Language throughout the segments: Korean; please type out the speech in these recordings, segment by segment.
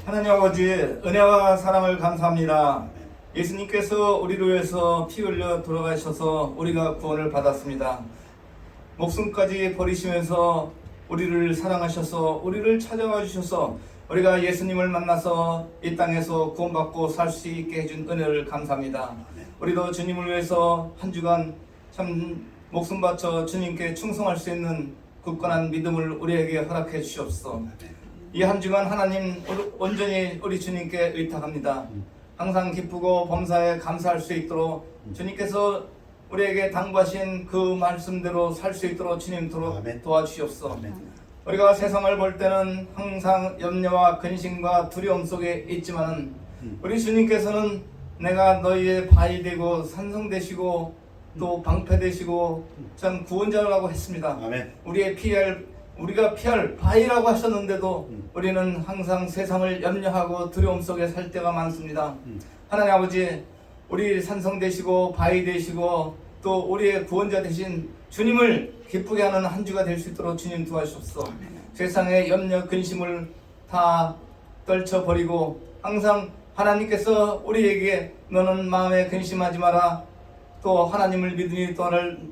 하나님 아버지, 은혜와 사랑을 감사합니다. 예수님께서 우리를 위해서 피 흘려 돌아가셔서 우리가 구원을 받았습니다. 목숨까지 버리시면서 우리를 사랑하셔서 우리를 찾아와 주셔서 우리가 예수님을 만나서 이 땅에서 구원받고 살 수 있게 해준 은혜를 감사합니다. 우리도 주님을 위해서 한 주간 참 목숨 바쳐 주님께 충성할 수 있는 굳건한 믿음을 우리에게 허락해 주시옵소서. 이 한 주간 하나님 온전히 우리 주님께 의탁합니다. 항상 기쁘고 범사에 감사할 수 있도록 주님께서 우리에게 당부하신 그 말씀대로 살 수 있도록 주님 도와주시옵소서. 우리가 세상을 볼 때는 항상 염려와 근심과 두려움 속에 있지만은 우리 주님께서는 내가 너희의 바위 되고 산성 되시고 또 방패 되시고 참 구원자라고 했습니다. 우리가 피할 바위라고 하셨는데도 우리는 항상 세상을 염려하고 두려움 속에 살 때가 많습니다. 하나님 아버지, 우리 산성 되시고 바위 되시고 또 우리의 구원자 되신 주님을 기쁘게 하는 한 주가 될 수 있도록 주님 도와주옵소서. 세상의 염려 근심을 다 떨쳐버리고 항상 하나님께서 우리에게 너는 마음에 근심하지 마라, 또 하나님을 믿으니 또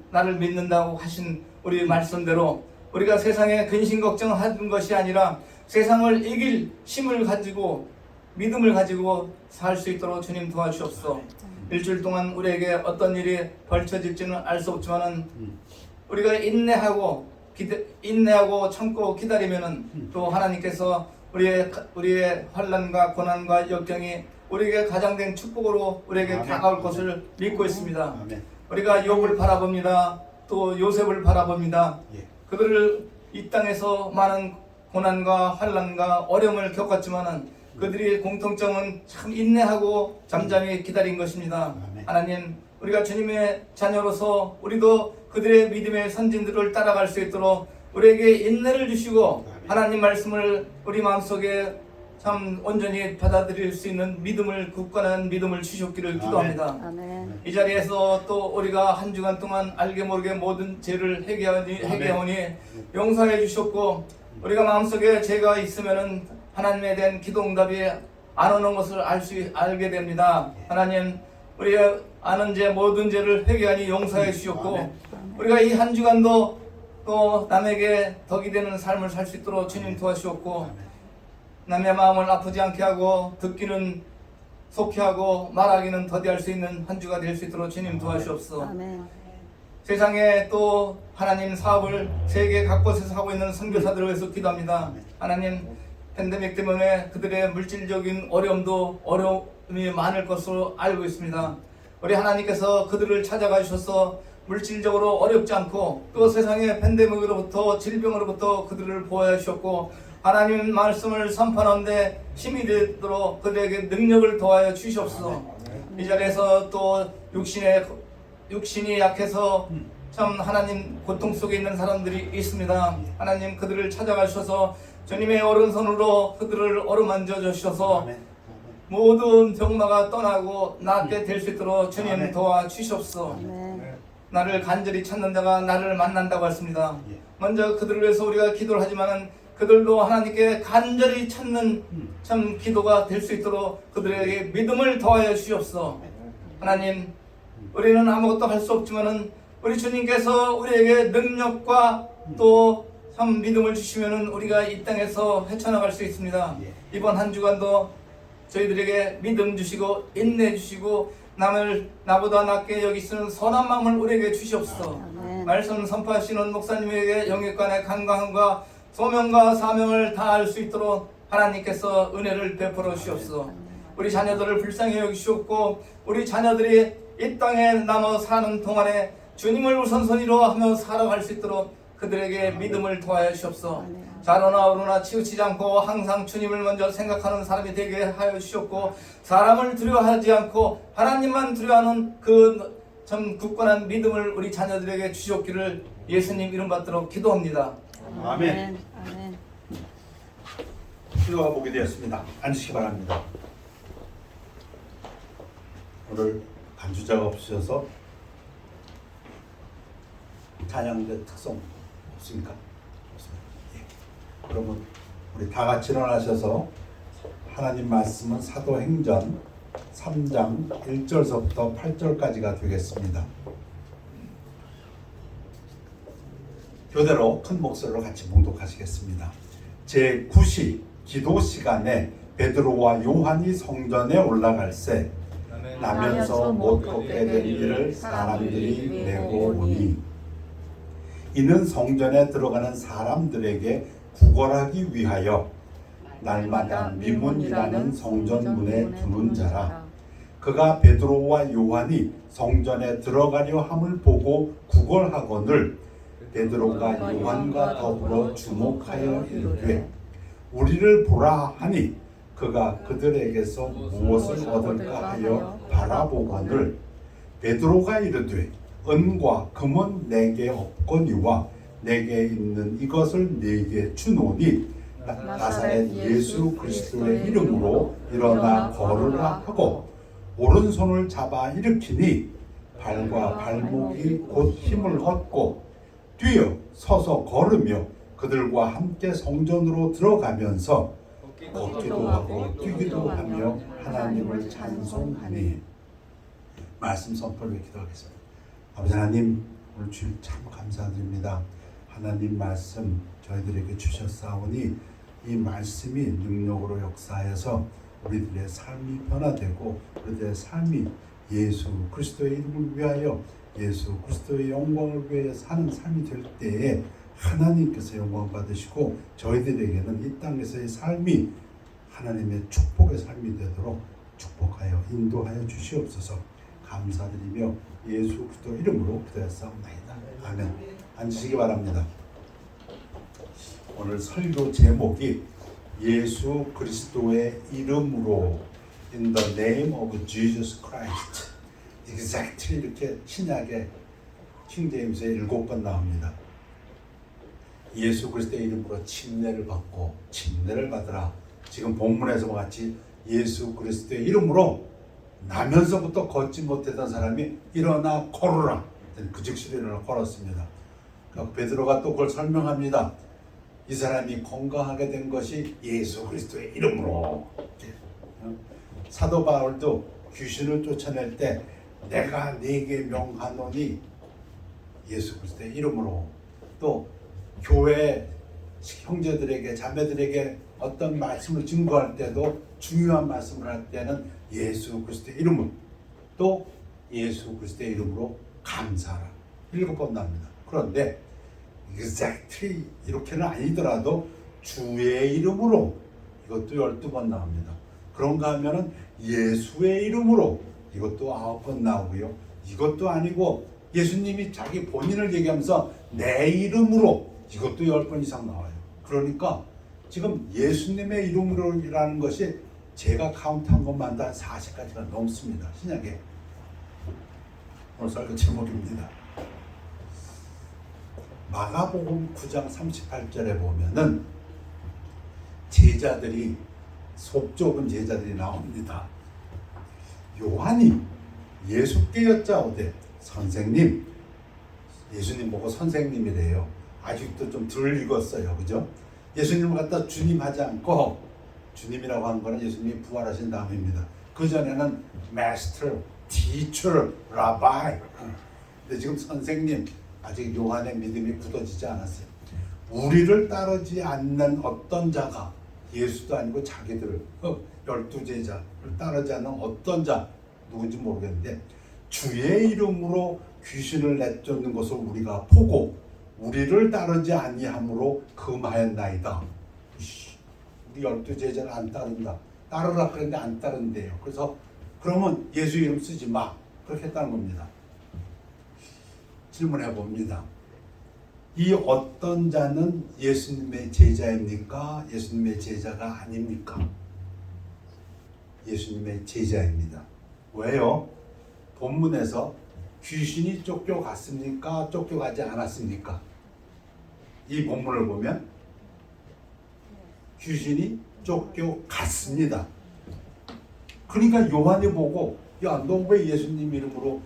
나를 믿는다고 하신 우리 말씀대로 우리가 세상에 근심 걱정하는 것이 아니라 세상을 이길 힘을 가지고 믿음을 가지고 살 수 있도록 주님 도와주옵소서. 일주일 동안 우리에게 어떤 일이 벌쳐질지는 알 수 없지만은 우리가 인내하고 참고 기다리면은 또 하나님께서 우리의 환난과 고난과 역경이 우리에게 가장된 축복으로 우리에게 다가올 것을 믿고 있습니다. 우리가 욥을 바라봅니다. 또 요셉을 바라봅니다. 그들을 이 땅에서 많은 고난과 환난과 어려움을 겪었지만은 그들의 공통점은 참 인내하고 잠잠히 기다린 것입니다. 하나님, 우리가 주님의 자녀로서 우리도 그들의 믿음의 선진들을 따라갈 수 있도록 우리에게 인내를 주시고 하나님 말씀을 우리 마음속에 참 온전히 받아들일 수 있는 믿음을, 굳건한 믿음을 주셨기를 기도합니다. 아멘. 이 자리에서 또 우리가 한 주간 동안 알게 모르게 모든 죄를 회개하오니 용서해 주셨고, 우리가 마음속에 죄가 있으면은 하나님에 대한 기도 응답이 안 오는 것을 알게 됩니다. 하나님, 우리가 아는 죄 모든 죄를 회개하니 용서해 주셨고, 우리가 이 한 주간도 또 남에게 덕이 되는 삶을 살 수 있도록 주님 도와주셨고, 남의 마음을 아프지 않게 하고 듣기는 속히 하고 말하기는 더디할 수 있는 한 주가 될 수 있도록 주님 도와주옵소서. 아멘. 세상에 또 하나님 사업을 세계 각곳에서 하고 있는 선교사들을 위해서 기도합니다. 하나님, 팬데믹 때문에 그들의 물질적인 어려움이 많을 것으로 알고 있습니다. 우리 하나님께서 그들을 찾아가 주셔서 물질적으로 어렵지 않고 또 세상의 팬데믹으로부터 질병으로부터 그들을 보호해 주셨고, 하나님 말씀을 선포하는데 힘이 되도록 그들에게 능력을 더하여 주시옵소서. 이 자리에서 또 육신이 약해서 참 하나님 고통 속에 있는 사람들이 있습니다. 하나님, 그들을 찾아가 주셔서 주님의 오른손으로 그들을 어루만져 주셔서 모든 병마가 떠나고 낫게 될 수 있도록 주님 도와주시옵소서. 나를 간절히 찾는 자가 나를 만난다고 했습니다. 먼저 그들을 위해서 우리가 기도를 하지만은 그들도 하나님께 간절히 찾는 참 기도가 될 수 있도록 그들에게 믿음을 더하여 주시옵소서. 하나님, 우리는 아무것도 할 수 없지만은 우리 주님께서 우리에게 능력과 또 참 믿음을 주시면은 우리가 이 땅에서 헤쳐나갈 수 있습니다. 이번 한 주간도 저희들에게 믿음 주시고 인내 주시고 남을 나보다 낫게 여기시는 선한 마음을 우리에게 주시옵소서. 말씀 선포하시는 목사님에게 영육간의 강건함과 소명과 사명을 다할 수 있도록 하나님께서 은혜를 베풀어 주시옵소서. 우리 자녀들을 불쌍히 여기시옵고, 우리 자녀들이 이 땅에 남아 사는 동안에 주님을 우선순위로 하며 살아갈 수 있도록 그들에게 믿음을 도와여 주시옵소서. 자로나 어루나 치우치지 않고 항상 주님을 먼저 생각하는 사람이 되게 하여 주시옵고, 사람을 두려워하지 않고 하나님만 두려워하는 그 참 굳건한 믿음을 우리 자녀들에게 주시옵기를 예수님 이름 받도록 기도합니다. 아멘. 기도가 보게 되었습니다. 앉으시기 바랍니다. 오늘 반주자가 없으셔서 찬양대 특성 없습니까? 없습니다. 예. 그러면 우리 다 같이 일어나셔서 하나님 말씀은 사도행전 3장 1절서부터 8절까지가 되겠습니다. 교대로 큰 목소리로 같이 봉독하시겠습니다. 제9시 기도 시간에 베드로와 요한이 성전에 올라갈새 나면서 못 걷게 된 이를 사람들이 메고 오니 이는 성전에 들어가는 사람들에게 구걸하기 위하여 날마다 미문이라는 성전문에 두는 자라. 그가 베드로와 요한이 성전에 들어가려 함을 보고 구걸하거늘 베드로가 요한과 더불어 주목하여 이르되 우리를 보라 하니 그가 그들에게서 무엇을 얻을까 하여 바라보거늘 베드로가 이르되 은과 금은 내게 없거니와 내게 있는 이것을 네게 주노니 나사렛 예수 그리스도의 이름으로 일어나 걸으라 하고 오른손을 잡아 일으키니 발과 발목이 곧 힘을 얻고 뛰어 서서 걸으며 그들과 함께 성전으로 들어가면서 걷기도 하고 뛰기도 하며 하나님을 찬송하니. 말씀 선포를 기도하겠습니다. 아버지 하나님, 오늘 주일 참 감사드립니다. 하나님 말씀 저희들에게 주셨사오니 이 말씀이 능력으로 역사하여서 우리들의 삶이 변화되고 우리들의 삶이 예수 그리스도의 이름을 위하여 예수 그리스도의 영광을 위하여 사는 삶이 될 때에 하나님께서 영광 받으시고 저희들에게는 이 땅에서의 삶이 하나님의 축복의 삶이 되도록 축복하여 인도하여 주시옵소서. 감사드리며 예수 그리스도 이름으로 기도했사옵나이다. 아멘. 앉으시기 바랍니다. 오늘 설교 제목이 예수 그리스도의 이름으로 In the name of Jesus Christ. exactly 이렇게 신약의 킹제임스에 7번 나옵니다. 예수 그리스도의 이름으로 침례를 받고 침례를 받으라. 지금 본문에서와 같이 예수 그리스도의 이름으로 나면서부터 걷지 못했던 사람이 일어나 걸으라. 그 즉시 일어나 걸었습니다. 베드로가 또 그걸 설명합니다. 이 사람이 건강하게 된 것이 예수 그리스도의 이름으로. 사도 바울도 귀신을 쫓아낼 때 내가 네게 명하노니 예수 그리스도의 이름으로. 또 교회 형제들에게 자매들에게 어떤 말씀을 증거할 때도 중요한 말씀을 할 때는 예수 그리스도의 이름으로, 또 예수 그리스도의 이름으로 감사하라. 7번 나옵니다. 그런데 exactly 이렇게는 아니더라도 주의 이름으로 이것도 12번 나옵니다. 그런가 하면은 예수의 이름으로 이것도 9번 나오고요. 이것도 아니고 예수님이 자기 본인을 얘기하면서 내 이름으로 이것도 10번 이상 나와요. 그러니까 지금 예수님의 이름으로라는 것이 제가 카운트한 것만도 한 40가지가 넘습니다. 신약에. 오늘 설교 제목입니다. 마가복음 9장 38절에 보면은 제자들이, 속 좁은 제자들이 나옵니다. 요한이 예수께 여짜오되 선생님, 예수님 보고 선생님이래요. 아직도 좀 덜 익었어요. 그죠? 예수님을 갖다 주님 하지 않고, 주님이라고 하는 거는 예수님이 부활하신 다음입니다. 그전에는 Master, Teacher, Rabbi. 근데 지금 선생님, 아직 요한의 믿음이 굳어지지 않았어요. 우리를 따르지 않는 어떤 자가, 예수도 아니고 자기들 12제자를 따르지 않는 어떤 자, 누군지 모르겠는데 주의 이름으로 귀신을 내쫓는 것을 우리가 보고 우리를 따르지 아니함으로 금하였나이다. 우리 12제자를 안 따른다. 따르라 그랬는데 안 따른대요. 그래서 그러면 예수 이름 쓰지 마. 그렇게 했다는 겁니다. 질문해 봅니다. 이 어떤 자는 예수님의 제자입니까? 예수님의 제자가 아닙니까? 예수님의 제자입니다. 왜요? 본문에서 귀신이 쫓겨갔습니까? 쫓겨가지 않았습니까? 이 본문을 보면 귀신이 쫓겨갔습니다. 그러니까 요한이 보고 야, 너 왜 예수님 이름으로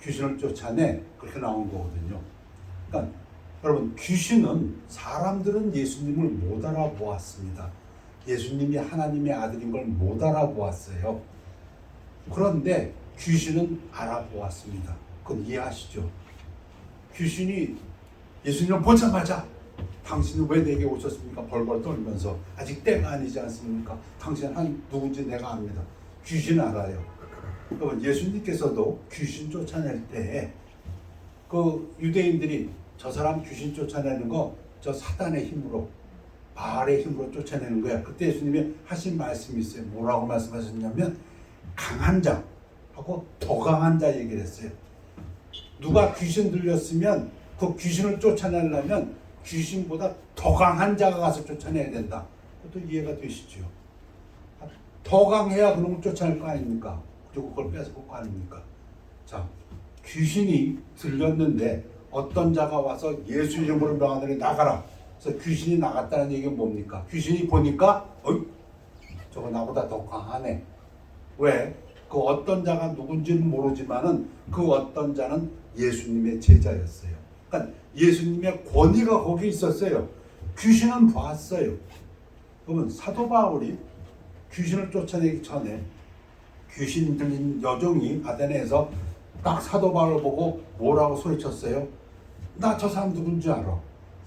귀신을 쫓아내? 그렇게 나온 거거든요. 그러니까 여러분, 귀신은 사람들은 예수님을 못 알아보았습니다. 예수님이 하나님의 아들인 걸 못 알아보았어요. 그런데 귀신은 알아보았습니다. 그건 이해하시죠? 귀신이 예수님을 보자마자 당신은 왜 내게 오셨습니까? 벌벌 떨면서 아직 때가 아니지 않습니까? 당신은 누군지 내가 압니다. 귀신은 알아요. 예수님께서도 귀신 쫓아낼 때 그 유대인들이 저 사람 귀신 쫓아내는 거 저 사단의 힘으로 바알의 힘으로 쫓아내는 거야. 그때 예수님이 하신 말씀이 있어요. 뭐라고 말씀하셨냐면 강한 자하고 더 강한 자 얘기를 했어요. 누가 귀신 들렸으면 그 귀신을 쫓아내려면 귀신보다 더 강한 자가 가서 쫓아내야 된다. 그것도 이해가 되시죠? 더 강해야 그놈을 쫓아낼 거 아닙니까? 그리고 그걸 뺏어볼 거 아닙니까? 자, 귀신이 들렸는데 어떤 자가 와서 예수 이름으로 명하노니 나가라. 그래서 귀신이 나갔다는 얘기는 뭡니까? 귀신이 보니까 저거 나보다 더 강하네. 왜? 그 어떤 자가 누군지는 모르지만은 그 어떤 자는 예수님의 제자였어요. 그러니까 예수님의 권위가 거기 있었어요. 귀신은 봤어요. 그러면 사도 바울이 귀신을 쫓아내기 전에 귀신 들린 여종이 아테네에서 딱 사도 바울을 보고 뭐라고 소리쳤어요? 나 저 사람 누군지 알아.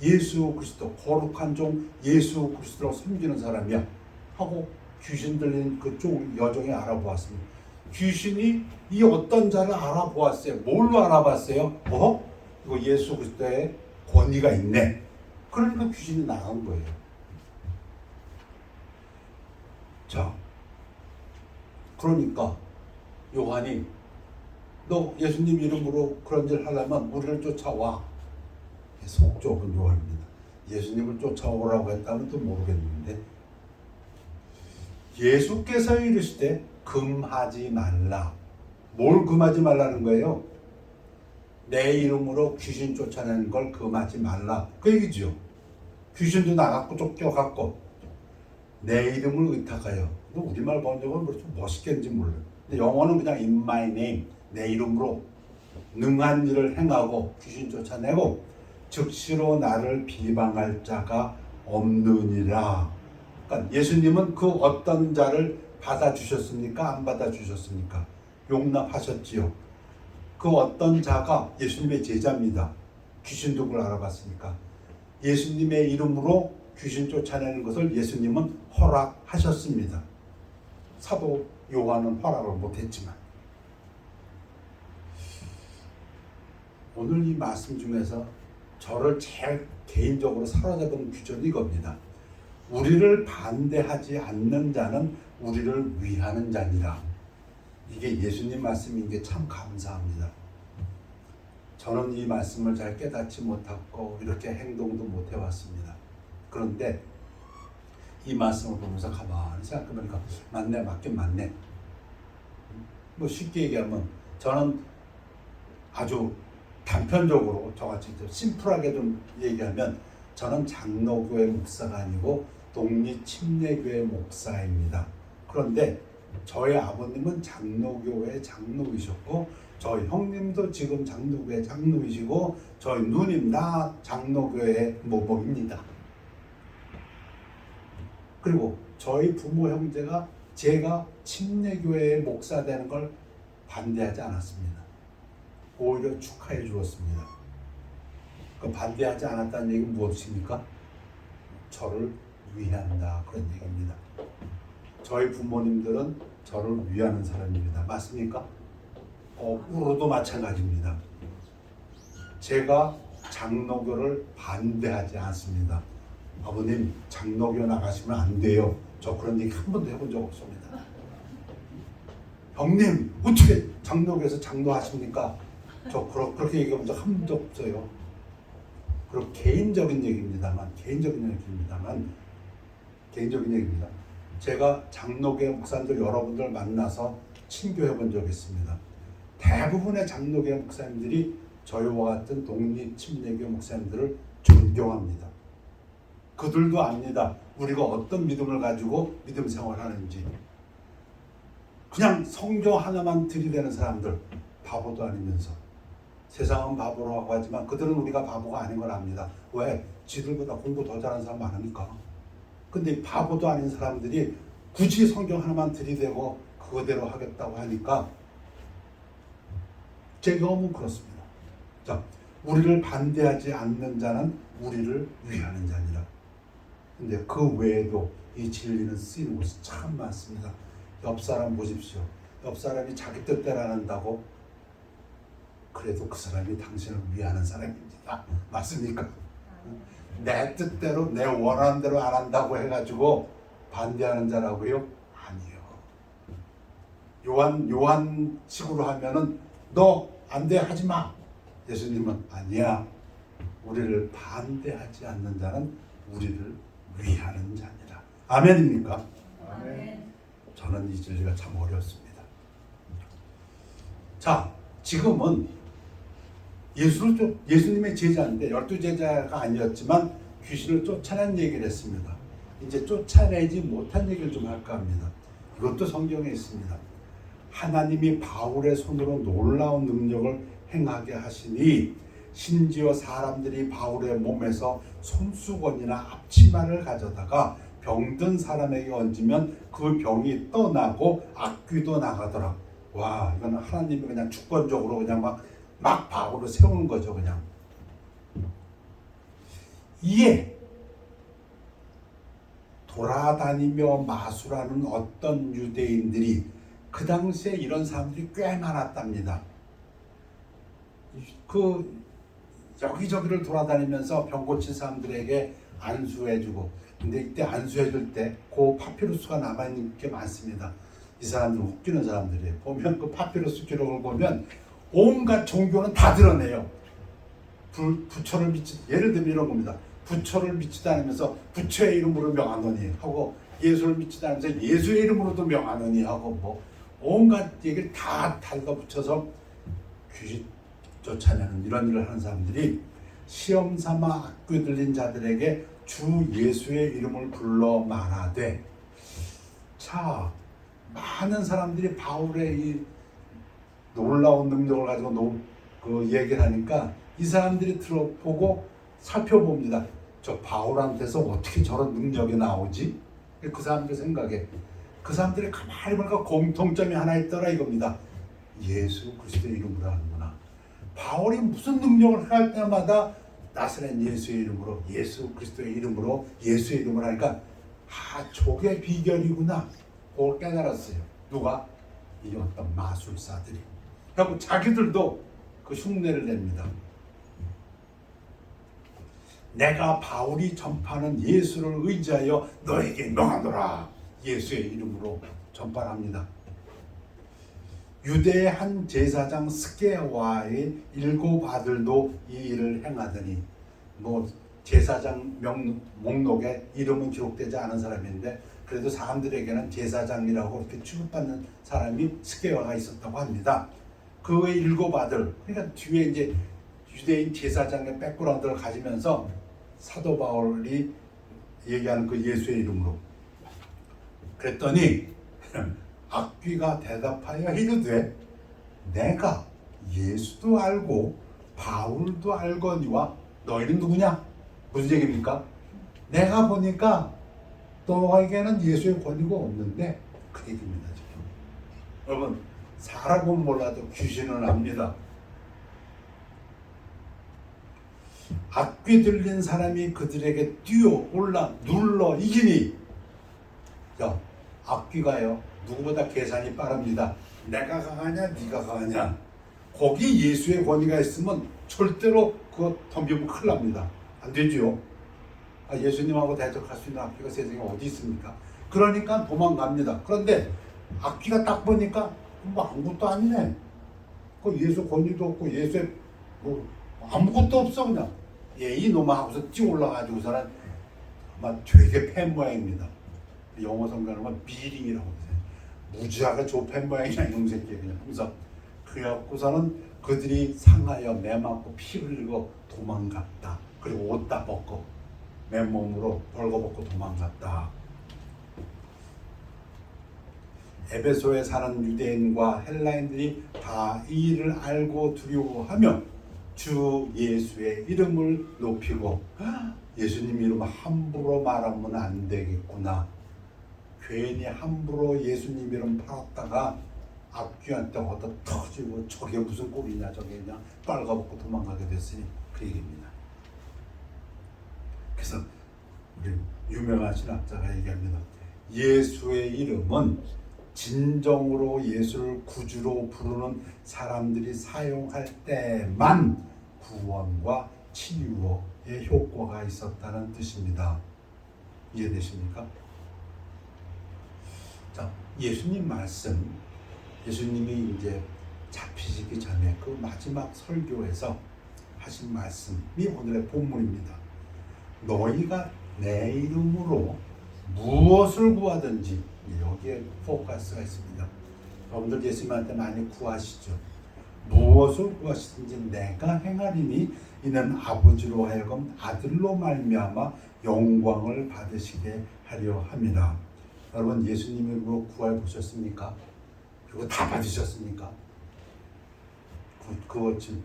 예수 그리스도, 거룩한 종 예수 그리스도로 섬기는 사람이야 하고 귀신 들린 그쪽 여종이 알아보았습니다. 귀신이 이 어떤 자를 알아보았어요. 뭘로 알아봤어요? 이거 예수 그리스도의 권위가 있네. 그러니까 귀신이 나간 거예요. 자, 그러니까 요한이 너 예수님 이름으로 그런 일 하려면 우리를 쫓아와. 속 좁은 요한입니다. 예수님을 쫓아오라고 했다면 또 모르겠는데 예수께서 이르시되 금하지 말라. 뭘 금하지 말라는 거예요? 내 이름으로 귀신 쫓아내는 걸 금하지 말라. 그 얘기죠. 귀신도 나갔고 쫓겨갔고 내 이름을 의탁하여. 우리말 번역은 좀 멋있겠는지 몰라요. 근데 영어는 그냥 in my name, 내 이름으로 능한 일을 행하고 귀신 쫓아내고 즉시로 나를 비방할 자가 없느니라. 그러니까 예수님은 그 어떤 자를 받아주셨습니까? 안 받아주셨습니까? 용납하셨지요. 그 어떤 자가 예수님의 제자입니다. 귀신도 그걸 알아봤으니까. 예수님의 이름으로 귀신 쫓아내는 것을 예수님은 허락하셨습니다. 사도 요한은 허락을 못했지만 오늘 이 말씀 중에서 저를 제일 개인적으로 사로잡은 규정이 이겁니다. 우리를 반대하지 않는 자는 우리를 위하는 자니라. 이게 예수님 말씀인 게 참 감사합니다. 저는 이 말씀을 잘 깨닫지 못하고 이렇게 행동도 못 해왔습니다. 그런데 이 말씀을 보면서 가만히 생각해보니까 맞네, 맞긴 맞네. 뭐 쉽게 얘기하면 저는 아주 단편적으로 저같이 심플하게 좀 얘기하면 저는 장로교회 목사가 아니고 독립침례교회 목사입니다. 그런데 저희 아버님은 장로교회 장로이셨고 저희 형님도 지금 장로교회 장로이시고 저희 누님 다 장로교회 모모입니다. 그리고 저희 부모 형제가 제가 침례교회의 목사 되는 걸 반대하지 않았습니다. 오히려 축하해 주었습니다. 그 반대하지 않았다는 얘기는 무엇입니까? 저를 위한다 그런 얘기입니다. 저희 부모님들은 저를 위하는 사람입니다. 맞습니까? 거꾸로도 마찬가지입니다. 제가 장로교를 반대하지 않습니다. 아버님 장로교 나가시면 안 돼요. 저 그런 얘기 한 번도 해본 적 없습니다. 형님 어떻게 장로교에서 장로하십니까? 저 그렇게 얘기한 적 한 번도 없어요. 그리고 개인적인 얘기입니다. 제가 장로교회 목사님들 여러분들 만나서 친교해 본 적이 있습니다. 대부분의 장로교회 목사님들이 저희와 같은 독립침례교회 목사님들을 존경합니다. 그들도 압니다. 우리가 어떤 믿음을 가지고 믿음 생활하는지. 그냥 성경 하나만 들이대는 사람들, 바보도 아니면서 세상은 바보라고 하지만 그들은 우리가 바보가 아닌 걸 압니다. 왜? 지들보다 공부 더 잘하는 사람 많으니까. 근데 바보도 아닌 사람들이 굳이 성경 하나만 들이대고 그거대로 하겠다고 하니까 제 경험은 그렇습니다. 자, 우리를 반대하지 않는 자는 우리를 위하는 자니라. 근데 그 외에도 이 진리는 쓰이는 곳이 참 많습니다. 옆 사람 보십시오. 옆 사람이 자기 뜻대로 안 한다고 그래도 그 사람이 당신을 위하는 사람입니다. 맞습니까? 내 뜻대로 내 원하는 대로 안 한다고 해가지고 반대하는 자라고요? 아니요. 요한식으로 하면은 너 안 돼 하지 마. 예수님은 아니야. 우리를 반대하지 않는 자는 우리를 위하는 자니라. 아멘입니까? 아멘. 저는 이 진리가 참 어렵습니다. 자, 지금은 예수님의 제자인데 12제자가 아니었지만 귀신을 쫓아낸 얘기를 했습니다. 이제 쫓아내지 못한 얘기를 좀 할까 합니다. 이것도 성경에 있습니다. 하나님이 바울의 손으로 놀라운 능력을 행하게 하시니 심지어 사람들이 바울의 몸에서 손수건이나 앞치마를 가져다가 병든 사람에게 얹으면 그 병이 떠나고 악귀도 나가더라. 와, 이거는 하나님이 그냥 주권적으로 그냥 막 바울을 세우는 거죠, 그냥. 이에 돌아다니며 마술하는 어떤 유대인들이 그 당시에 이런 사람들이 꽤 많았답니다. 그 여기저기를 돌아다니면서 병 고친 사람들에게 안수해주고, 근데 이때 안수해줄 때 그 파피루스가 남아있는 게 많습니다. 이 사람들은 웃기는 사람들이에요. 보면 그 파피루스 기록을 보면 온갖 종교는 다 드러내요. 부처를 예를 들면 이런 겁니다. 부처를 믿지도 않으면서 부처의 이름으로 명하노니 하고, 예수를 믿지도 않으면서 예수의 이름으로도 명하노니 하고, 뭐 온갖 얘기를 다 달라붙여서 귀신 쫓아내는 이런 일을 하는 사람들이 시험 삼아 악귀 들린 자들에게 주 예수의 이름을 불러 말하되, 자, 많은 사람들이 바울의 이 놀라운 능력을 가지고 그 얘기를 하니까 이 사람들이 들어보고 살펴봅니다. 저 바울한테서 어떻게 저런 능력이 나오지? 그 사람들 생각에 그 사람들이 가만히 보니까 공통점이 하나 있더라 이겁니다. 예수 그리스도의 이름으로 하는구나. 바울이 무슨 능력을 할 때마다 나사렛 예수의 이름으로, 예수 그리스도의 이름으로, 예수의 이름으로 하니까 저게 비결이구나. 그걸 깨달았어요. 누가? 이 어떤 마술사들이. 그리고 자기들도 그 흉내를 냅니다. 내가 바울이 전파하는 예수를 의지하여 너에게 명하노라. 예수의 이름으로 전파합니다. 유대의 한 제사장 스게와의 7 아들도 이 일을 행하더니, 뭐 제사장 목록에 이름은 기록되지 않은 사람인데 그래도 사람들에게는 제사장이라고 이렇게 취급받는 사람이 스게와가 있었다고 합니다. 그의 7 아들, 그러니까 뒤에 이제 유대인 제사장의 백그라운드를 가지면서 사도 바울이 얘기하는 그 예수의 이름으로 그랬더니 악귀가 대답하여 이르되 내가 예수도 알고 바울도 알거니와 너희는 누구냐? 무슨 얘기입니까? 내가 보니까 너에게는 예수의 권위가 없는데 그 얘기입니다. 지금. 여러분, 사람은 몰라도 귀신은 압니다. 악귀 들린 사람이 그들에게 뛰어 올라 눌러 이기니, 야, 악귀가요 누구보다 계산이 빠릅니다. 내가 강하냐 네가 강하냐. 거기 예수의 권위가 있으면 절대로 그거 덤비면 큰일 납니다. 안 되죠. 예수님하고 대적할 수 있는 악귀가 세상에 어디 있습니까? 그러니까 도망갑니다. 그런데 악귀가 딱 보니까 뭐 아무것도 아니네. 그 예수 권위도 없고 예수의 뭐 아무것도 없어. 그냥 이놈아 하고서 뛰어 올라가지고서는 아마 되게 팬 모양입니다. 영어 성경을 보면 비링이라고 해요. 무지하게 좁은 모양이야 이놈 새끼 그냥. 그래서 그래갖고서는 그들이 상하여 매맞고 피 흘리고 도망갔다. 그리고 옷 다 벗고 맨몸으로 벌거벗고 도망갔다. 에베소에 사는 유대인과 헬라인들이 다 이 일을 알고 두려워하며 주 예수의 이름을 높이고 예수님 이름 함부로 말하면 안 되겠구나. 괜히 함부로 예수님 이름 팔았다가 앞귀한테 얻어 터지고 저게 무슨 꼴이냐 저게 그냥 빨가벗고 도망가게 됐으니 그 얘기입니다. 그래서 우리 유명한 신학자가 얘기합니다. 예수의 이름은 진정으로 예수를 구주로 부르는 사람들이 사용할 때만 구원과 치유의 효과가 있었다는 뜻입니다. 이해되십니까? 자, 예수님 말씀, 예수님이 이제 잡히시기 전에 그 마지막 설교에서 하신 말씀이 오늘의 본문입니다. 너희가 내 이름으로 무엇을 구하든지, 여기에 포커스가 있습니다. 여러분들 예수님한테 많이 구하시죠. 무엇을 구하시든지 내가 행하리니 이는 아버지로 하여금 아들로 말미암아 영광을 받으시게 하려 함이라. 여러분 예수님 이름으로 구해 보셨습니까? 그거 다 받으셨습니까? 그거 지금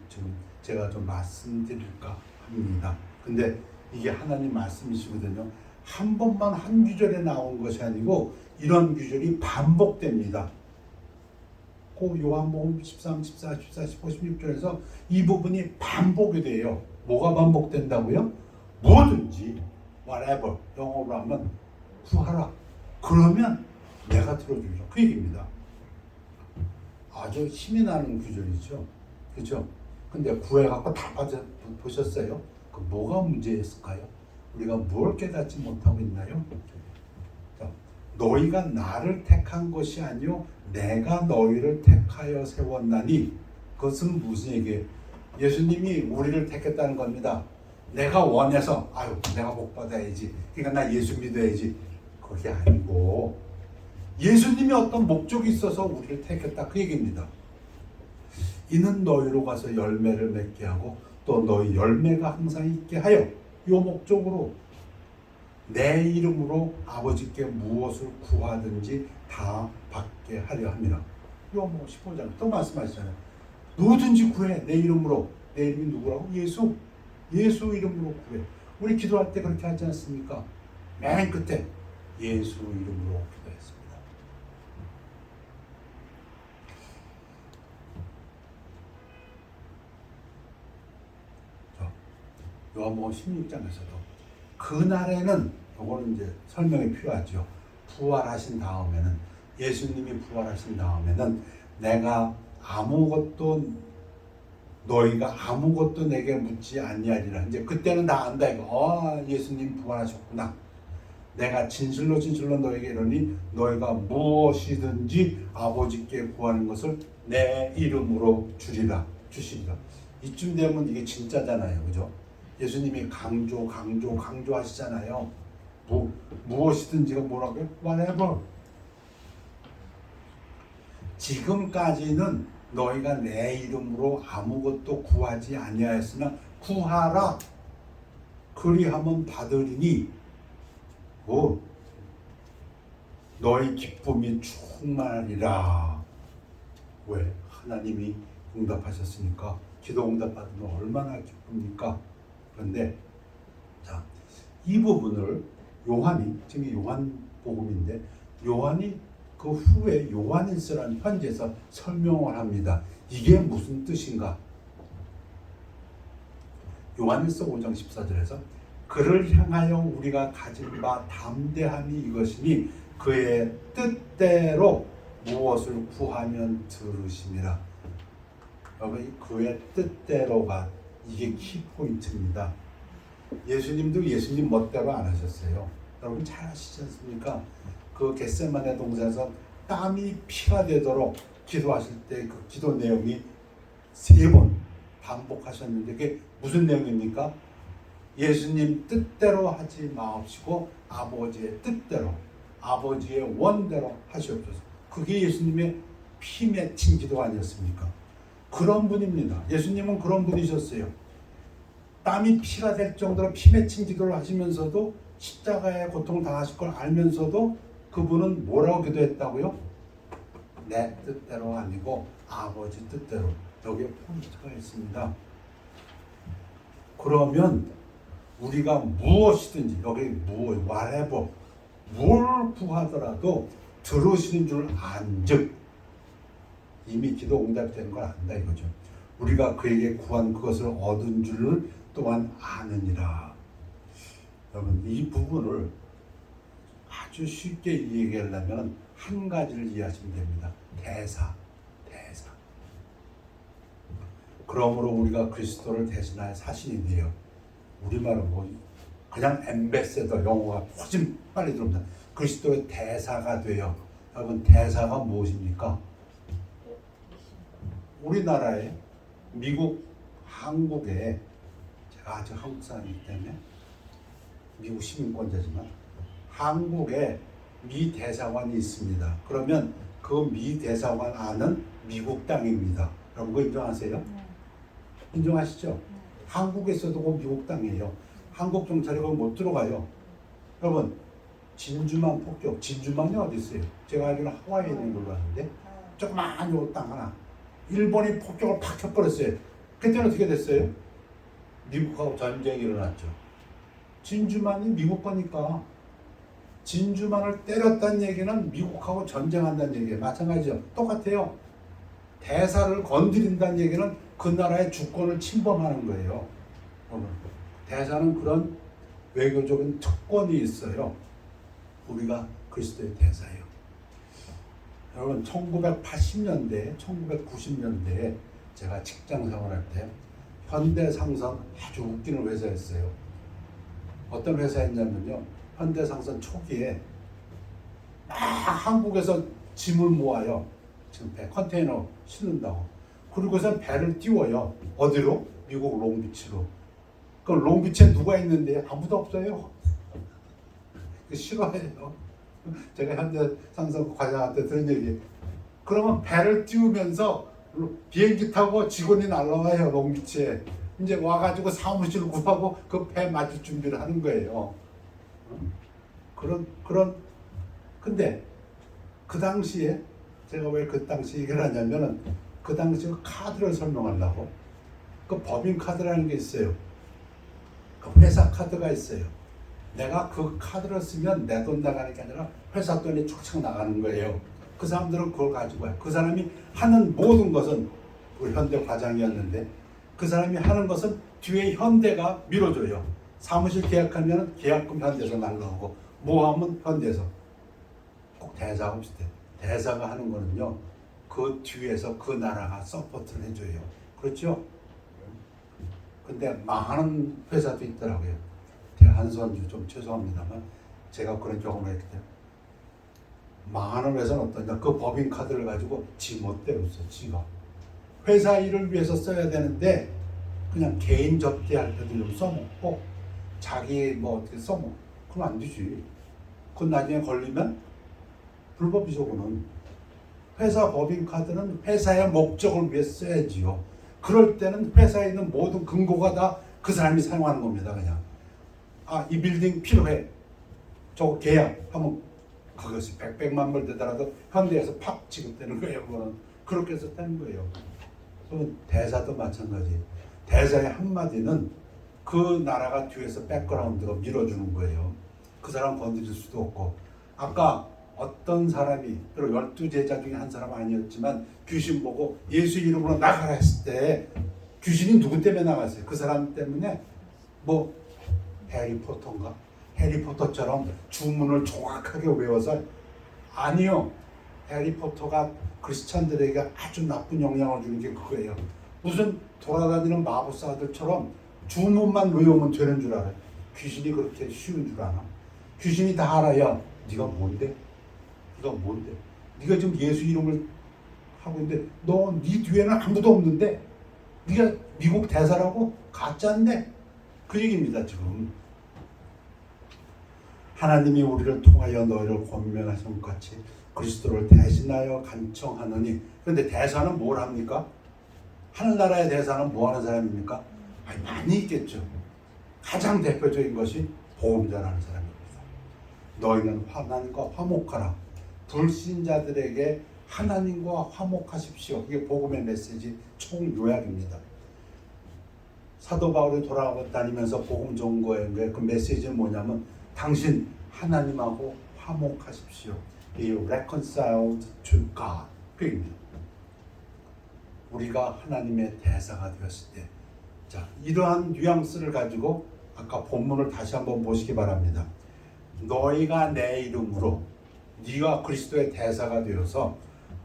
제가 좀 말씀드릴까 합니다. 근데 이게 하나님 말씀이시거든요. 한 번만 한 구절에 나온 것이 아니고 이런 구절이 반복됩니다. 그 요한복음 13, 14, 14, 15, 16절에서 이 부분이 반복이 돼요. 뭐가 반복된다고요? 뭐든지 whatever 영어로 하면 구하라. 그러면 내가 들어주죠. 그 얘기입니다. 아주 힘이 나는 구절이죠. 그죠? 근데 구해갖고 다 보셨어요? 그 뭐가 문제였을까요? 우리가 뭘 깨닫지 못하고 있나요? 자, 너희가 나를 택한 것이 아니요 내가 너희를 택하여 세웠나니. 그것은 무슨 얘기예요? 예수님이 우리를 택했다는 겁니다. 내가 원해서 내가 복 받아야지, 그러니까 나 예수 믿어야지, 그게 아니고 예수님이 어떤 목적이 있어서 우리를 택했다, 그 얘기입니다. 이는 너희로 가서 열매를 맺게 하고 또 너희 열매가 항상 있게 하여, 이 목적으로 내 이름으로 아버지께 무엇을 구하든지 다 받게 하려 합니다. 요한복음 15장 또 말씀하시잖아요. 누구든지 구해, 내 이름으로. 내 이름이 누구라고? 예수. 예수 이름으로 구해. 우리 기도할 때 그렇게 하지 않습니까? 맨 끝에 예수 이름으로 기도했습니다. 요한복음 16장에서도 그날에는, 요거는 이제 설명이 필요하죠. 부활하신 다음에는, 예수님이 부활하신 다음에는 내가 너희가 아무것도 내게 묻지 아니하리라. 이제 그때는 다 안다 이거. 예수님 부활하셨구나. 내가 진실로 너에게 이르니 너희가 무엇이든지 아버지께 구하는 것을 내 이름으로 주시리라. 이쯤 되면 이게 진짜잖아요. 그죠? 예수님이 강조하시잖아요. 무엇이든지가 뭐라고요? whatever. 지금까지는 너희가 내 이름으로 아무것도 구하지 아니하였으나 구하라. 그리하면 받으리니 너희 기쁨이 충만하리라. 왜? 하나님이 응답하셨으니까. 기도 응답받으면 얼마나 기쁩니까? 그런데 자, 이 부분을 요한이, 지금 요한복음인데 요한이 그 후에 요한일서라는 편지에서 설명을 합니다. 이게 무슨 뜻인가? 요한일서 5장 14절에서 그를 향하여 우리가 가진 바 담대함이 이것이니 그의 뜻대로 무엇을 구하면 들으심이라. 여러분, 그의 뜻대로가 이게 키포인트입니다. 예수님도 예수님 멋대로 안 하셨어요. 여러분 잘 아시지 않습니까? 그 겟세마네 동산에서 땀이 피가 되도록 기도하실 때 그 기도 내용이 3번 반복하셨는데 그게 무슨 내용입니까? 예수님 뜻대로 하지 마옵시고 아버지의 뜻대로, 아버지의 원대로 하시옵소서. 그게 예수님의 피 맺힌 기도 아니었습니까? 그런 분입니다. 예수님은 그런 분이셨어요. 땀이 피가 될 정도로 피 맺힌 기도를 하시면서도 십자가의 고통을 당하실 걸 알면서도 그분은 뭐라고 기도했다고요? 내 뜻대로 아니고 아버지 뜻대로. 여기에 포인트가 있습니다. 그러면 우리가 무엇이든지 여기 whatever 뭘 구하더라도 들으시는 줄 안즉 이미 기도 응답되는 걸 안다 이거죠. 우리가 그에게 구한 그것을 얻은 줄을 또한 아느니라. 여러분 이 부분을 아주 쉽게 얘기하려면 한 가지를 이해하시면 됩니다. 대사. 그러므로 우리가 그리스도를 대신하여 사신이 되어 우리말은 뭐 그냥 엠베세더 영어가 훨씬 빨리 들어옵니다. 그리스도의 대사가 되어 여러분 대사가 무엇입니까? 우리나라에 미국, 한국에 제가 아직 한국 사람이기 때문에 미국 시민권자지만 한국에 미 대사관이 있습니다. 그러면 그 미 대사관 안은 미국 땅입니다. 여러분 그거 인정하세요? 인정하시죠? 한국에서도 그 미국 땅이에요. 한국 경찰이 거기 못 들어가요. 여러분 진주만 폭격, 진주만이 어디 있어요? 제가 알기로는 하와이에 있는 걸로 아는데 조그만 요 땅 하나 일본이 폭격을 팍 켜버렸어요. 그때는 어떻게 됐어요? 미국하고 전쟁이 일어났죠. 진주만이 미국 거니까 진주만을 때렸다는 얘기는 미국하고 전쟁한다는 얘기예요. 마찬가지죠. 똑같아요. 대사를 건드린다는 얘기는 그 나라의 주권을 침범하는 거예요. 대사는 그런 외교적인 특권이 있어요. 우리가 그리스도의 대사예요. 여러분 1980년대, 1990년대에 제가 직장 생활할 때 현대상선 아주 웃기는 회사였어요. 어떤 회사였냐면요. 현대상선 초기에 막 한국에서 짐을 모아요. 지금 배 컨테이너 싣는다고. 그리고서 배를 띄워요. 어디로? 미국 롱비치로. 그 롱비치에 누가 있는데 아무도 없어요. 싫어해요. 제가 현대상선 과장한테 들은 얘기. 그러면 배를 띄우면서 비행기 타고 직원이 날라와요. 롱비치에. 이제 와가지고 사무실을 구하고 그 배 맞을 준비를 하는 거예요. 근데 그 당시에 제가 왜 그 당시 얘기를 하냐면은 그 당시 카드를 설명하려고 그 법인 카드라는 게 있어요. 그 회사 카드가 있어요. 내가 그 카드를 쓰면 내 돈 나가는 게 아니라 회사 돈이 쭉쭉 나가는 거예요. 그 사람들은 그걸 가지고 와요. 그 사람이 하는 모든 것은 우리 현대 과장이었는데 그 사람이 하는 것은 뒤에 현대가 밀어줘요. 사무실 계약하면 계약금 현대에서 날라오고 모함은 현대에서. 꼭 대사하고 비슷해요. 대사가 하는 거는요. 그 뒤에서 그 나라가 서포트를 해줘요. 그렇죠? 근데 망하는 회사도 있더라고요. 대한선주 좀 죄송합니다만 제가 그런 경험을 했기 때문에 망하는 회사는 어떠냐. 그 법인 카드를 가지고 지 멋대로 써. 지가. 회사 일을 위해서 써야 되는데 그냥 개인 접대할 때도 좀 써먹고 자기 뭐 어떻게 써먹고 그럼 안 되지. 그건 나중에 걸리면 불법이죠. 그거는. 회사 법인 카드는 회사의 목적을 위해 써야지요. 그럴 때는 회사에 있는 모든 근거가 다 그 사람이 사용하는 겁니다. 그냥 이 빌딩 필요해. 저거 계약하면 그것이 백만 불 되더라도 현대에서 팍 지급되는 거예요. 그거는 그렇게 해서 되는 거예요. 그럼 대사도 마찬가지. 대사의 한마디는 그 나라가 뒤에서 백그라운드가 밀어주는 거예요. 그 사람 건드릴 수도 없고. 아까 어떤 사람이 12제자 중에 한 사람 아니었지만 귀신 보고 예수 이름으로 나가라 했을 때 귀신이 누구 때문에 나갔어요? 그 사람 때문에 뭐 해리포터인가? 해리포터처럼 주문을 정확하게 외워서 아니요. 해리포터가 크리스찬들에게 아주 나쁜 영향을 주는 게 그거예요. 무슨 돌아다니는 마법사들처럼 주문만 외우면 되는 줄 알아요. 귀신이 그렇게 쉬운 줄 아나? 귀신이 다 알아야 네가 뭔데? 네가 뭔데? 네가 지금 예수 이름을 하고 있는데 너 네 뒤에는 아무도 없는데 네가 미국 대사라고? 가짜인데? 그 얘기입니다. 지금 하나님이 우리를 통하여 너희를 권면하신 것 같이 그리스도를 대신하여 간청하느니. 그런데 대사는 뭘 합니까? 하늘나라의 대사는 뭐 하는 사람입니까? 많이 있겠죠. 가장 대표적인 것이 보험자라는 사람입니다. 너희는 하나님과 화목하라. 불신자들에게 하나님과 화목하십시오. 이게 복음의 메시지 총 요약입니다. 사도 바울이 돌아다니면서 복음 좋은 거예요. 그 메시지는 뭐냐면 당신 하나님하고 화목하십시오. Be reconciled to God. 그입니다. 우리가 하나님의 대사가 되었을 때, 자, 이러한 뉘앙스를 가지고 아까 본문을 다시 한번 보시기 바랍니다. 너희가 내 이름으로 네가 그리스도의 대사가 되어서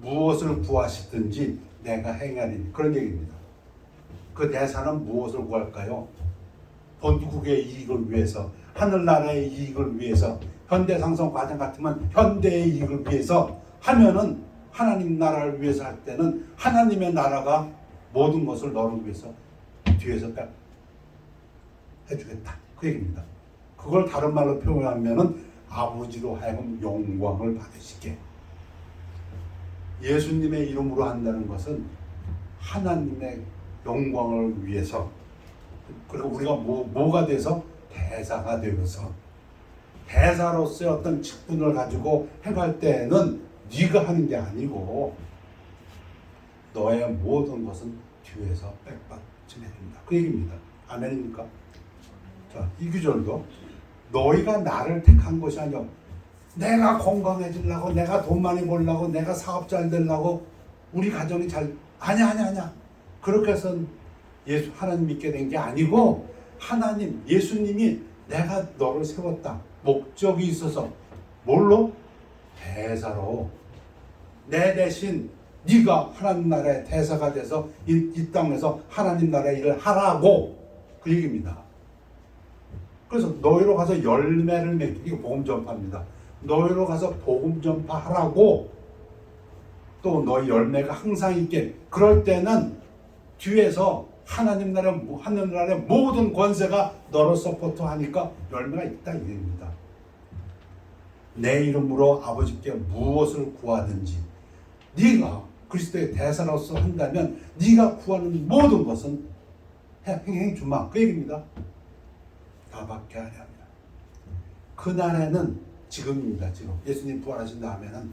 무엇을 구하시든지 내가 행하리니, 그런 얘기입니다. 그 대사는 무엇을 구할까요? 본국의 이익을 위해서, 하늘나라의 이익을 위해서, 현대상성 과정 같으면 현대의 이익을 위해서 하면은, 하나님 나라를 위해서 할 때는 하나님의 나라가 모든 것을 너를 위해서 뒤에서 해주겠다, 그 얘기입니다. 그걸 다른 말로 표현하면은 아버지로 하여금 영광을 받으시게. 예수님의 이름으로 한다는 것은 하나님의 영광을 위해서, 그리고 우리가 뭐가 돼서 대사가 되어서, 대사로서의 어떤 직분을 가지고 행할 때에는 네가 하는 게 아니고 너의 모든 것은 뒤에서 백받침해 줍니다, 그 얘기입니다. 아멘입니까? 자, 이 구절도 너희가 나를 택한 것이 아니라 내가 건강해지려고, 내가 돈 많이 벌려고, 내가 사업 잘 되려고, 우리 가정이 잘, 아니야. 그렇게 해서 예수 하나님 믿게 된 게 아니고, 하나님, 예수님이 내가 너를 세웠다, 목적이 있어서, 뭘로? 대사로. 내 대신 네가 하나님 나라의 대사가 돼서 이 땅에서 하나님 나라의 일을 하라고, 그 얘기입니다. 그래서 너희로 가서 열매를 맺기, 이거 복음 전파입니다. 너희로 가서 복음 전파하라고, 또 너희 열매가 항상 있게. 그럴 때는 뒤에서 하나님 나라, 하늘 나라의 모든 권세가 너를 서포트하니까 열매가 있다, 이 얘기입니다. 내 이름으로 아버지께 무엇을 구하든지 네가 그리스도의 대사로서 한다면 네가 구하는 모든 것은 행행 주마, 그 얘기입니다. 다 받게 하려 합니다. 그날에는 지금입니다. 지금 예수님 부활하신 다음에는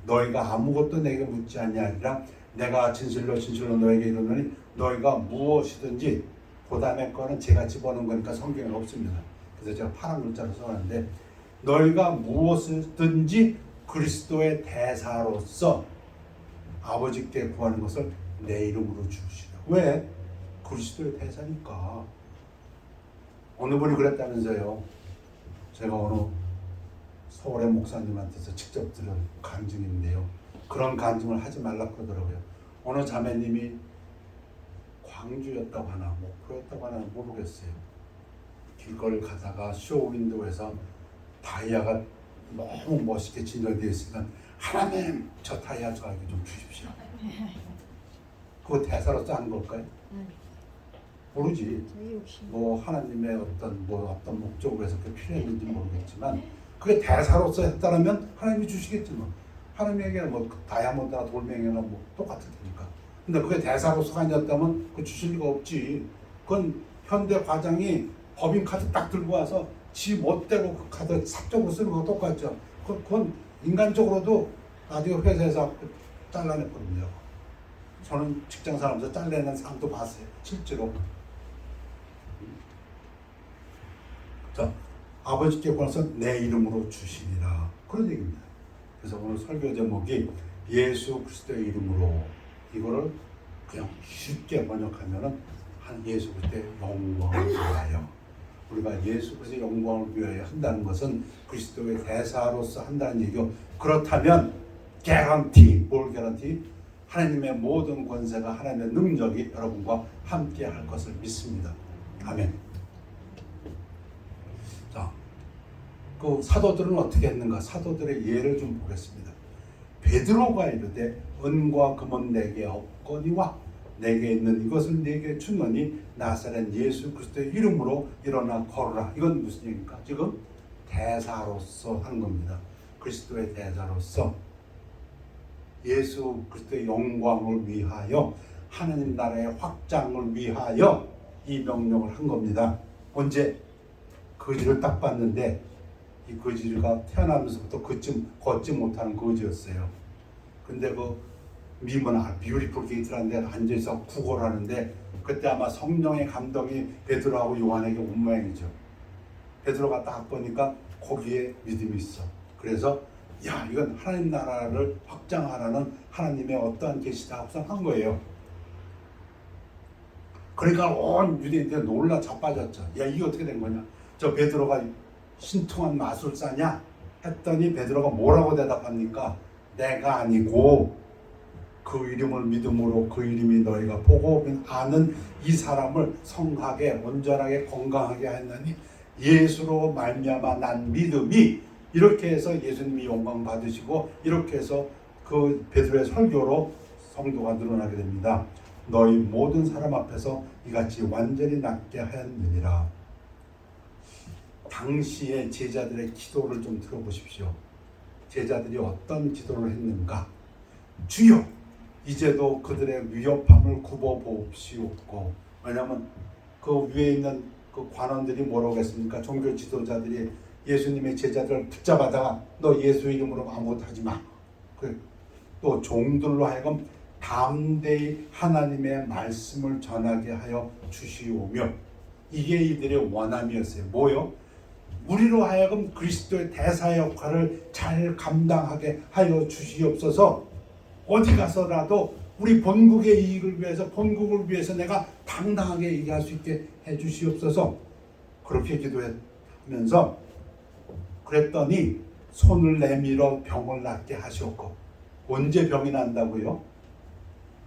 너희가 아무것도 내게 묻지 아니하리라. 내가 진실로 너에게 이르노니 너희가 무엇이든지, 그 다음에 거는 제가 집어넣은 거니까 성경에 없습니다. 그래서 제가 파란 글자로 써놨는데, 너희가 무엇이든지 그리스도의 대사로서 아버지께 구하는 것을 내 이름으로 주시라. 왜? 그리스도의 대사니까. 어느 분이 그랬다면서요. 제가 어느 서울의 목사님한테서 직접 들은 간증인데요. 그런 간증을 하지 말라고 그러더라고요. 어느 자매님이 광주였다고 하나 목포였다고 하나 모르겠어요. 길거리를 가다가 쇼윈도에서 다이아가 너무 멋있게 진열되어 있으면 하나님 저 다이아 저에게 좀 주십시오. 그거 대사로서 하는 걸까요? 모르지. 뭐 하나님의 어떤 목적으로 해서 그게 필요했는지 모르겠지만 그게 대사로서 했다면 하나님이 주시겠지만, 하나님에게 뭐 다이아몬드나 돌멩이나 뭐 똑같을 테니까. 근데 그게 대사로서 아니었다면 그 주실 리가 없지. 그건 현대 과장이 법인 카드 딱 들고 와서 지 멋대로 그 카드 사적으로 쓰는 거 똑같죠. 그건 인간적으로도 나중에 회사에서 잘라냈거든요. 저는 직장 사람에서 잘라내는 사람도 봤어요, 실제로. 자, 아버지께 구해서 내 이름으로 주시리라, 그런 얘기입니다. 그래서 오늘 설교 제목이 예수 그리스도의 이름으로, 이거를 그냥 쉽게 번역하면은 한 예수 그리스도의 영광을 위하여. 우리가 예수 그리스도의 영광을 위하여 한다는 것은 그리스도의 대사로서 한다는 얘기요. 그렇다면 개런티, 뭘 개런티? 하나님의 모든 권세가, 하나님의 능력이 여러분과 함께 할 것을 믿습니다. 아멘. 자, 그 사도들은 어떻게 했는가? 사도들의 예를 좀 보겠습니다. 베드로가 이르되 은과 금은 내게 없거니와 내게 있는 이것을 내게 주노니 나사렛 예수 그리스도의 이름으로 일어나 걸어라. 이건 무슨 얘기입니까? 지금 대사로서 하는 겁니다. 그리스도의 대사로서 예수 그리스도의 영광을 위하여, 하나님 나라의 확장을 위하여 이 명령을 한 겁니다. 언제? 거지를 딱 봤는데 이 거지가 태어나면서부터 걷지 못하는 거지였어요. 근데 그 미모나 뷰티풀 게이트라는 데 앉아서 구걸을 하는데 그때 아마 성령의 감동이 베드로하고 요한에게 온 모양이죠. 베드로가 딱 보니까 거기에 믿음이 있어. 그래서 야, 이건 하나님 나라를 확장하라는 하나님의 어떠한 계시다 하고서 한 거예요. 그러니까 온 유대인들 놀라 자빠졌죠. 야, 이게 어떻게 된 거냐? 저 베드로가 신통한 마술사냐? 했더니 베드로가 뭐라고 대답합니까? 내가 아니고 그 이름을 믿음으로 그 이름이 너희가 보고 아는 이 사람을 성하게 온전하게 건강하게 하였나니 예수로 말미암아 난 믿음이, 이렇게 해서 예수님이 영광 받으시고 이렇게 해서 그 베드로의 설교로 성도가 늘어나게 됩니다. 너희 모든 사람 앞에서 이같이 완전히 낫게 하였느니라. 당시의 제자들의 기도를 좀 들어보십시오. 제자들이 어떤 기도를 했는가? 주여, 이제도 그들의 위협함을 굽어보옵시옵고. 왜냐하면 그 위에 있는 그 관원들이 뭐라고 했습니까? 종교 지도자들이 예수님의 제자들을 붙잡아다가 너 예수 이름으로 아무것도 하지 마. 또 종들로 하여금 담대히 하나님의 말씀을 전하게 하여 주시오며, 이게 이들의 원함이었어요. 뭐요? 우리로 하여금 그리스도의 대사 역할을 잘 감당하게 하여 주시옵소서. 어디 가서라도 우리 본국의 이익을 위해서, 본국을 위해서 내가 당당하게 얘기할 수 있게 해 주시옵소서. 그렇게 기도하면서 그랬더니 손을 내밀어 병을 낫게 하셨고. 언제 병이 난다고요?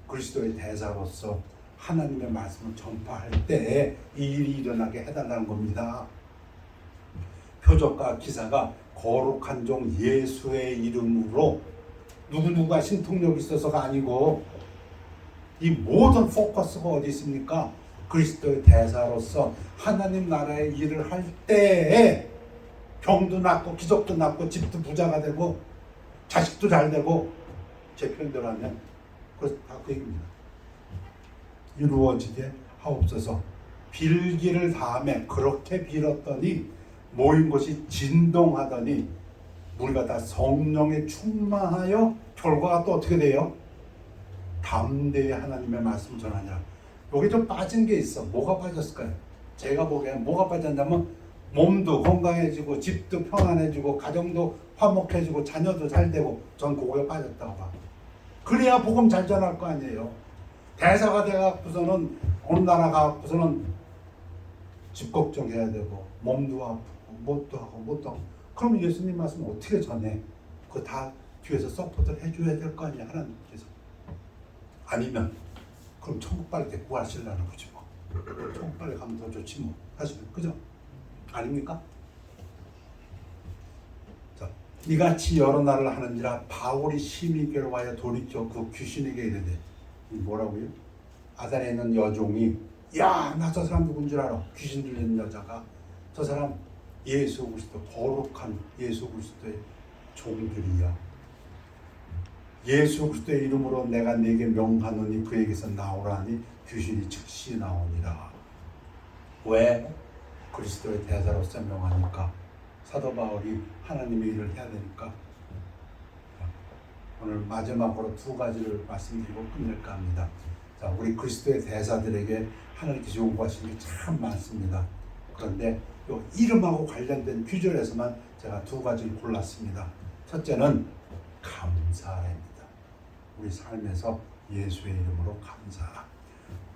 그리스도의 대사로서 하나님의 말씀을 전파할 때에 이 일이 일어나게 해달라는 겁니다. 표적과 기사가 거룩한 종 예수의 이름으로, 누구누가 신통력이 있어서가 아니고, 이 모든 포커스가 어디 있습니까? 그리스도의 대사로서 하나님 나라의 일을 할 때에 병도 낫고 기적도 낫고 집도 부자가 되고 자식도 잘 되고, 제 표현대로 하면 그래서 다 그 얘기입니다. 이루어지게 하옵소서. 빌기를 다음에 그렇게 빌었더니 모인 곳이 진동하더니 우리가 다 성령에 충만하여 결과가 또 어떻게 돼요? 담대히 하나님의 말씀을 전하냐. 여기 좀 빠진 게 있어. 뭐가 빠졌을까요? 제가 보기에는 뭐가 빠졌냐면 몸도 건강해지고 집도 평안해지고 가정도 화목해지고 자녀도 잘 되고, 전 그거에 빠졌다고 봐. 그래야 복음 잘 전할 거 아니에요. 대사가 돼갖고서는 어느 나라 가갖고서는 집 걱정해야 되고 몸도 아프고 뭣도 하고 그럼 예수님 말씀 어떻게 전해? 그거 다 뒤에서 서포트를 해줘야 될 거 아니야, 하나님께서. 아니면 그럼 천국 빨리 데리고 가시려는 거지 뭐. 천국 빨리 가면 더 좋지 뭐. 사실은 그죠? 아닙니까? 자, 이같이 여러 날을 하는지라 바울이 심히 괴로워하여 돌이켜 그 귀신에게 이르되, 뭐라고요? 아단에 있는 여종이, 야, 나 저 사람 누군 줄 알아? 귀신 들리는 여자가. 저 사람 예수 그리스도, 거룩한 예수 그리스도의 종들이야. 예수 그리스도의 이름으로 내가 네게 명하노니 그에게서 나오라니 귀신이 즉시 나오니라. 왜? 그리스도의 대사로서 명하니까. 사도 바울이 하나님의 일을 해야 되니까. 오늘 마지막으로 두 가지를 말씀드리고 끝낼까 합니다. 자, 우리 그리스도의 대사들에게 하나님께서 요구하시는 게 참 많습니다. 그런데 요 이름하고 관련된 규절에서만 제가 두 가지를 골랐습니다. 첫째는 감사입니다. 우리 삶에서 예수의 이름으로 감사하라.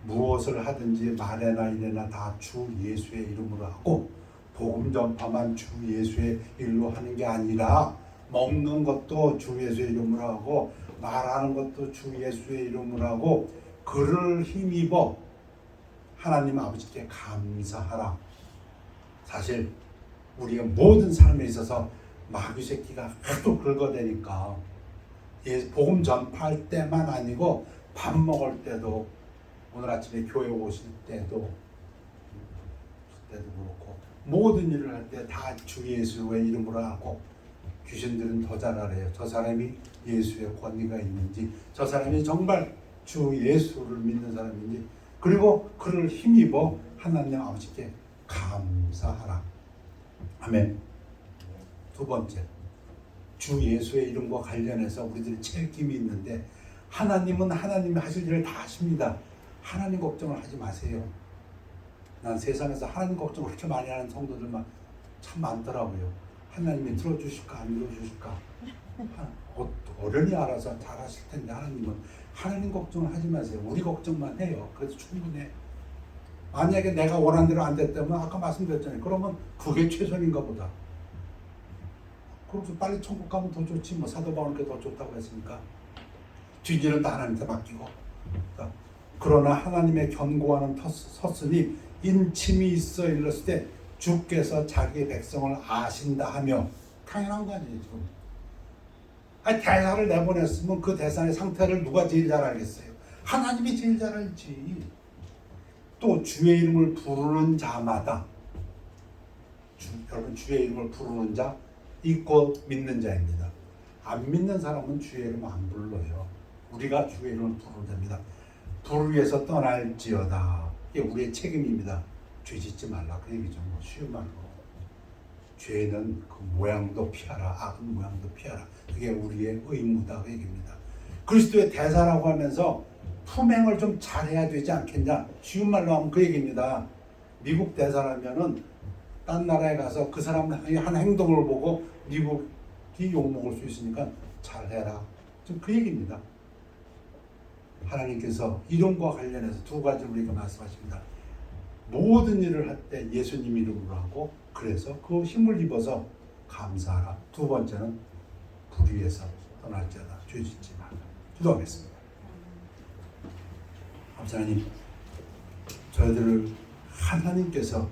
무엇을 하든지 말에나 일에나 다 주 예수의 이름으로 하고, 복음 전파만 주 예수의 일로 하는 게 아니라 먹는 것도 주 예수의 이름으로 하고 말하는 것도 주 예수의 이름으로 하고, 그를 힘입어 하나님 아버지께 감사하라. 사실 우리가 모든 삶에 있어서 마귀 새끼가 하도 긁어대니까 복음 전파할 때만 아니고 밥 먹을 때도, 오늘 아침에 교회 오실 때도 그렇고, 모든 일을 할 때 다 주 예수의 이름으로 하고, 귀신들은 더 잘 알아요. 저 사람이 예수의 권위가 있는지, 저 사람이 정말 주 예수를 믿는 사람인지, 그리고 그를 힘입어 하나님 아버지께 감사하라. 아멘. 두 번째, 주 예수의 이름과 관련해서 우리들이 책임이 있는데, 하나님은 하나님이 하실 일을 다 하십니다. 하나님 걱정을 하지 마세요. 난 세상에서 하나님 걱정을 그렇게 많이 하는 성도들만 참 많더라고요. 하나님이 들어주실까 안 들어주실까 어련히 알아서 잘 하실 텐데, 하나님은 하나님 걱정을 하지 마세요. 우리 걱정만 해요. 그래서 충분해. 만약에 내가 원하는 대로 안 됐다면 아까 말씀드렸잖아요. 그러면 그게 최선인가 보다. 그래서 빨리 천국 가면 더 좋지. 뭐 사도 바울께 더 좋다고 했으니까. 뒤지는 다 하나님한테 맡기고. 그러나 하나님의 견고하는 섰으니 인침이 있어 일렀을 때 주께서 자기의 백성을 아신다 하며, 당연한 거 아니에요 지금. 아니, 대사를 내보냈으면 그 대사의 상태를 누가 제일 잘 알겠어요? 하나님이 제일 잘 알지. 또 주의 이름을 부르는 자마다, 여러분 주의 이름을 부르는 자 있고 믿는 자입니다. 안 믿는 사람은 주의 이름 안 불러요. 우리가 주의 이름을 부르는 자입니다. 불을 위해서 떠날지어다. 이게 우리의 책임입니다. 죄 짓지 말라 그 얘기죠. 뭐 쉬운 말로. 죄는 그 모양도 피하라, 악은 모양도 피하라. 그게 우리의 의무다 그 얘기입니다. 그리스도의 대사라고 하면서 품행을 좀 잘해야 되지 않겠냐. 쉬운 말로 하면 그 얘기입니다. 미국 대사라면은 딴 나라에 가서 그 사람의 한 행동을 보고 미국이 욕먹을 수 있으니까 잘해라. 좀 그 얘기입니다. 하나님께서 이름과 관련해서 두 가지를 우리가 말씀하십니다. 모든 일을 할 때 예수님 이름으로 하고, 그래서 그 힘을 입어서 감사하라. 두 번째는 불의에서 떠날지어다. 죄 짓지 말라. 기도하겠습니다. 하나님, 저희들을 하나님께서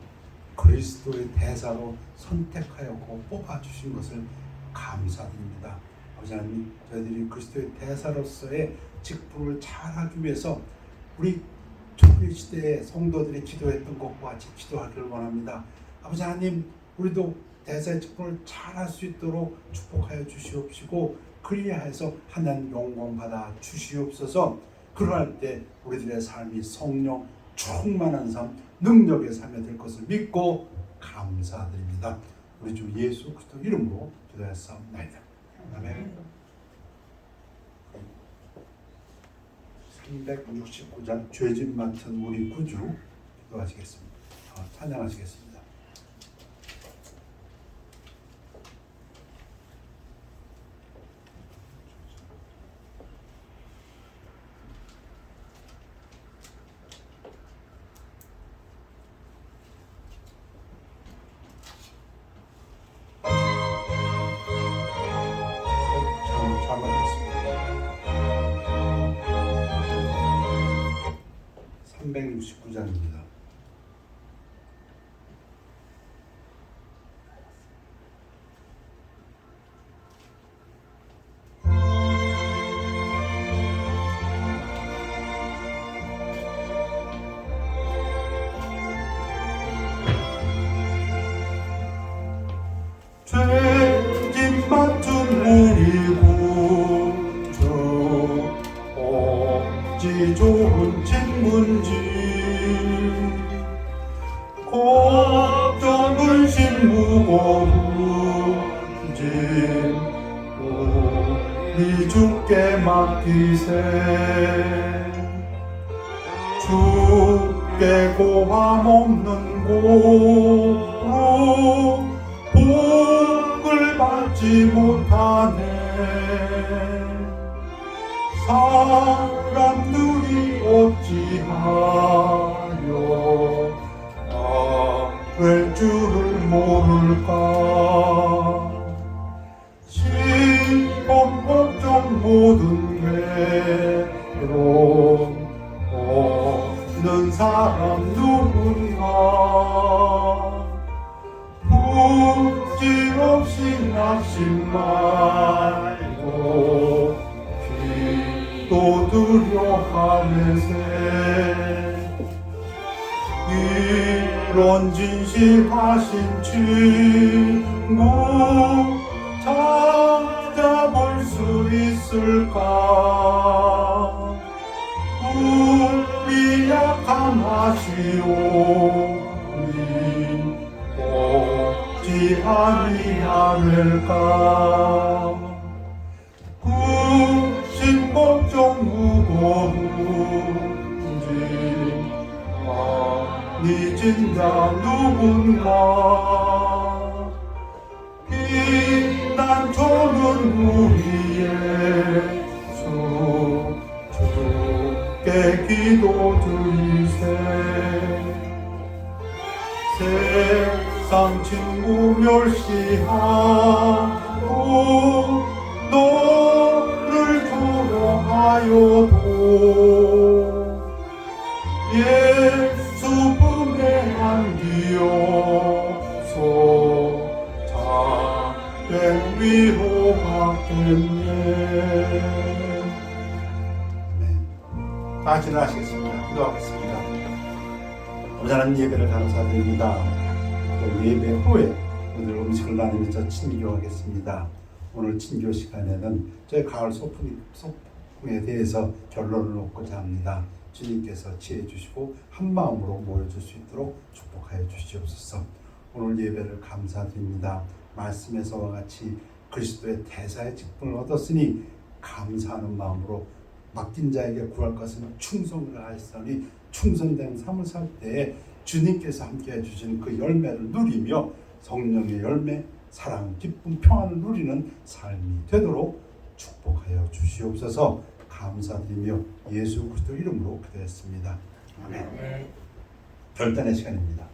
그리스도의 대사로 선택하였고 뽑아주신 것을 감사드립니다. 하나님, 저희들이 그리스도의 대사로서의 직분을 잘하기 위해서 우리 초기 시대의 성도들이 기도했던 것과 같이 기도하기를 원합니다. 아버지 하나님, 우리도 대사의 직분을 잘할 수 있도록 축복하여 주시옵시고, 그리하여서 하나님 영광 받아 주시옵소서. 그러할 때 우리들의 삶이 성령 충만한 삶, 능력의 삶이 될 것을 믿고 감사드립니다. 우리 주 예수 그리스도 이름으로 기도했사옵나이다. 아멘. 369장 죄짐 맡은 우리 구주 기도하시겠습니다. 찬양하시겠습니다. 잘못했습니다. 369장입니다. 죄짐 맡은 우리 구주, 어찌 좋은 친구인지, 걱정 근심 무거운 짐 우리 주께 맡기세. 주께 고함 없는 고로 복을 받지 못하네. 사람들이 어찌하여 될 줄을 모를까. 시험 걱정 모든 괴로움 없는 사람 누군가. 묻지 없이 낙심 말고 기도 두려하면서 이런 진실하신 친구 찾아볼 수 있을까. 우리 약함 아시오니 어찌 아니하mel까. 근심 걱정 누군가 피난처는 우리의 주 주께 기도드리세 세상 친구 멸시하고 너를 조롱하여도 예수 품에 안기어서 자된 위로받겠네. 다 지나시겠습니다. 기도하겠습니다. 아버지 하나님 예배를 감사드립니다. 또 예배 후에 오늘 음식을 나누면서 친교하겠습니다. 오늘 친교 시간에는 저희 가을 소풍에 대해서 결론을 놓고자 합니다. 주님께서 지혜 주시고 한 마음으로 모여줄 수 있도록 축복하여 주시옵소서. 오늘 예배를 감사드립니다. 말씀에서와 같이 그리스도의 대사의 직분을 얻었으니 감사하는 마음으로 맡긴 자에게 구할 것은 충성을 하였으니 충성된 삶을 살 때에 주님께서 함께해 주신 그 열매를 누리며 성령의 열매, 사랑, 기쁨, 평안을 누리는 삶이 되도록 축복하여 주시옵소서. 감사드리며 예수 그리스도 이름으로 기도했습니다. 아멘. 결단의 시간입니다.